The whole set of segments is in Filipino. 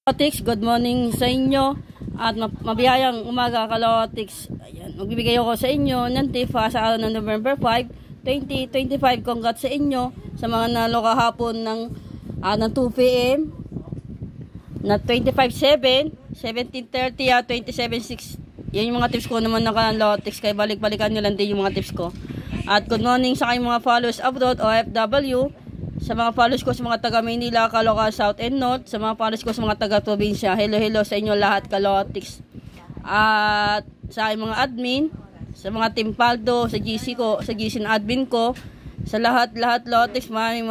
Kalotics, good morning sa inyo at mabiyayang umaga Kalotics. Ayan, magbibigay ako sa inyo ng tip sa araw ng November 5, 2025. Congrats sa inyo sa mga nalo kahapon ng 2 p.m. na 25/7, 17:30 at 27:06. Yan yung mga tips ko naman na Kalotics, kaya balik-balikan nyo lang din yung mga tips ko. At good morning sa kayong mga followers abroad o OFW. Sa mga followers ko sa mga taga Maynila, Caloocan, South and North, sa mga followers ko sa mga taga probinsya, hello sa inyo lahat Kalotics. At sa aking mga admin, sa mga Team Paldo, sa GC ko, sa GC na admin ko, sa lahat Lotics, maraming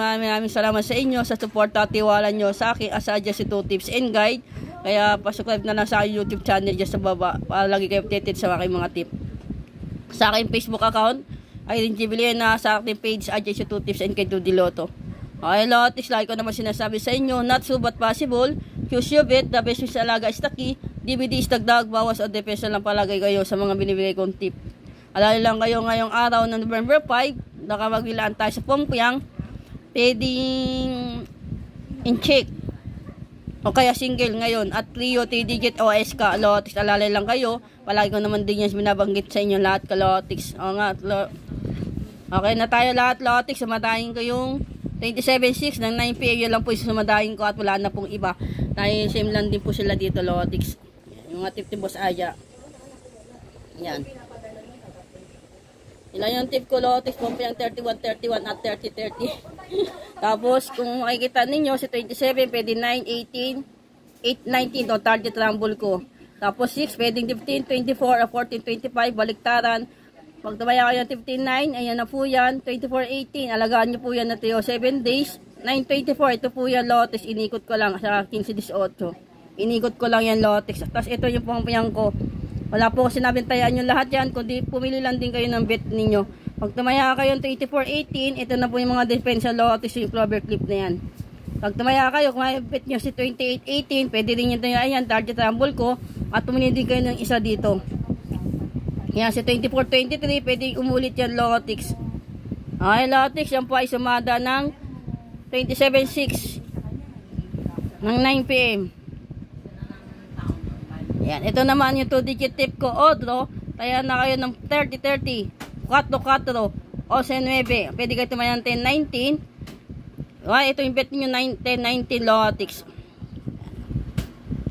salamat sa inyo sa support at tiwala nyo sa akin as Just 2 Tips and Guide. Kaya pasubscribe na lang sa aking YouTube channel dyan sa baba para lagi kayo updated sa aking mga tip. Sa aking Facebook account, Irene Gibiliena, sa aking page Just 2 Tips and Guide to Diloto. Okay, Lotics, like ko naman sinasabi sa inyo, not so but possible. Choose your bet, the best sa alaga is the key. DVD is dagdag, bawas o depensa lang palagay kayo sa mga binibigay kong tip. Alala lang kayo ngayong araw ng November 5, nakamagbilaan tayo sa Pongpiang, pwedeng in-check o kaya single ngayon at trio, 3-digit o SK. Lotics, alala lang kayo, palagi ko naman din yan binabanggit sa inyo lahat Kalotics. O nga, okay na tayo lahat Lotics, sumatayin ko yung 27:06 ng 9 p.m. Yan lang po yung sumadahin ko at wala na pong iba. Dahil same lang din po sila dito Lotics. Yung mga tip ni Boss Aya. Yan. Ilan yung tip ko Lotics? Pumpiang 31 at 30. Tapos kung makikita ninyo si 27 pwede 9, 18, 8, 19 to target rumble ko. Tapos 6 pwedeng 15, 24 or 14, 25 baliktaran. Pag tumaya kayo ng 15-9, ayan na po yan. 24-18, alagaan nyo po yan na 3-7 days. 9-24, ito po yan Lotics. Inikot ko lang sa 15-18. Inikot ko lang yan Lotics. Tapos ito yung pangpayang ko. Wala po kasi nabintayan nyo lahat yan. Kundi pumili lang din kayo ng bet ninyo. Pag tumaya kayo ng 24-18, ito na po yung mga defensa Lotics, yung clover clip na yan. Pag tumaya kayo, kung may bet nyo si 28-18, pwede rin yung ayan, target rumble ko. At pumili din kayo ng isa dito. Yan, si 24-23, pwede umulit yan Lotics. Okay, Lotics, yan po ay sumada ng 27:06 ng 9 p.m. Yan, ito naman yung 2-digit tip ko, Odro. Kaya na kayo ng 30-30, 4-4, 11-9. Pwede kayo tumaya ng 10-19. Okay, ito yung bet nyo 10-19 Lotics.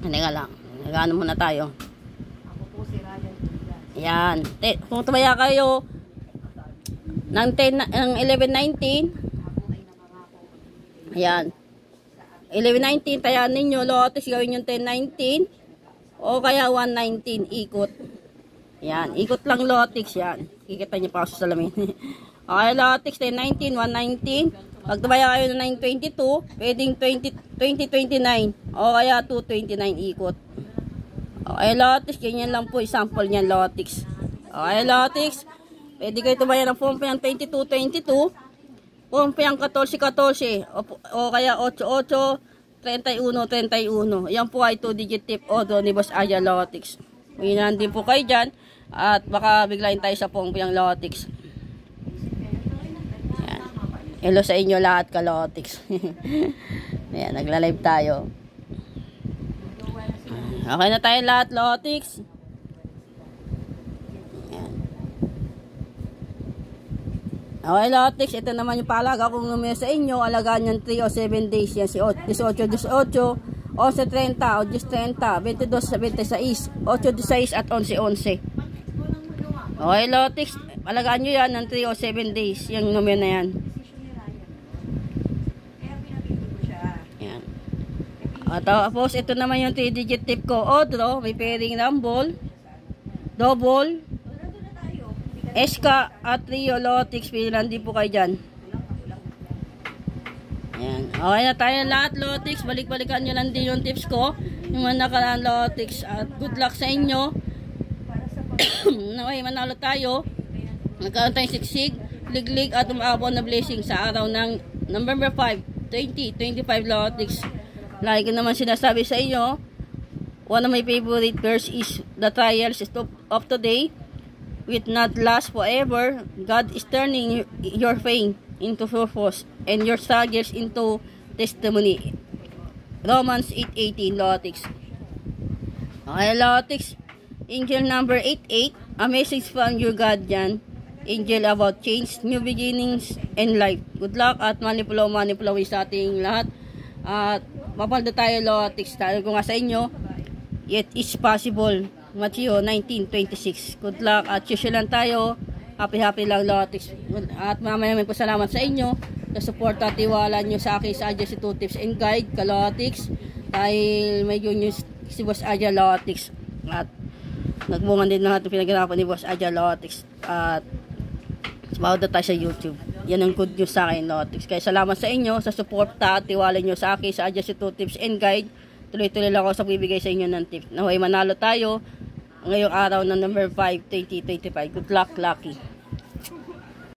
Hindi nga lang, nagano muna tayo. Yan. Kung tumaya kayo ng 11-19, ayan. 11-19, tayan ninyo, Lotics, gawin yung 10-19, o kaya 1-19, ikot. Yan, ikot lang Lotics, yan. Kikita nyo pa ako sa salamin. Okay, Lotics, 10-19, 1-19. Pag tumaya kayo ng 9-22, pwedeng 20-29, o kaya 2-29, ikot. Okay, Lotics, ganyan lang po, sample niyan, Lotics. Okay, Lotics, pwede kayo tumaya ng pumpiang 22-22, pumpiang 14-14, o kaya 8-8, 31-31. Yan po ay 2-digit tip o doon ni Boss Aya Lotics. Mayroon din po kayo dyan, at baka biglayin tayo sa pumpiang Lotics. Yan. Hello sa inyo lahat Kalotics. Ayan, nagla-live tayo. Okay na tayo lahat Lotics. Ayan. Okay Lotics, ito naman yung paalaga kung numero sa inyo. Alagaan yan 3 o 7 days yan. Si 18-18, 11-30, 10-30, 22-26, 8-16 at 11-11. Okay Lotics, alagaan nyo yan ng 3 o 7 days. Yung numero na yan. Tapos ito naman yung 3-digit tip ko, Odro, may pairing rumble, double, SK at trio Lotics, pilihan din po kayo dyan. Ayan. Okay na tayo lahat Lotics, balik-balikan nyo lang din yung tips ko, yung mga nakaraan Lotics, at good luck sa inyo. Okay, manalo tayo, nagkaroon tayong siksig, liglig at umabot na blessing sa araw ng November 5, 2025 Lotics. Like ko naman sinasabi sa inyo, one of my favorite verse is the trials of today will not last forever. God is turning your pain into purpose and your struggles into testimony. Romans 8:18, Lotics. Okay, Lotics. Angel number 88, a message from your guardian angel about change, new beginnings, and life. Good luck at manipulaw sa ating lahat. At mapalda tayo, Lotics. Dahil ko nga sa inyo, it is possible. Matthew 19:26. Good luck at usual lang tayo. Happy lang, Lotics. At maraming po salamat sa inyo sa support at tiwala nyo sa akin sa Adja si 2 Tips and Guide, Lotics. Dahil may good news si Boss Adja, Lotics. At nagbungan din lahat ng pinaganapan ni Boss Adja, Lotics. At sumawad na tayo sa YouTube. Yan ang good news sa akin, Lotics. Kaya salamat sa inyo sa support at tiwala nyo sa akin sa Adja si 2 Tips and Guide. Tuloy-tuloy lang ako sa bibigay sa inyo ng tip. Nahuay manalo tayo ngayong araw ng November 5, 2025. Good luck, Lucky.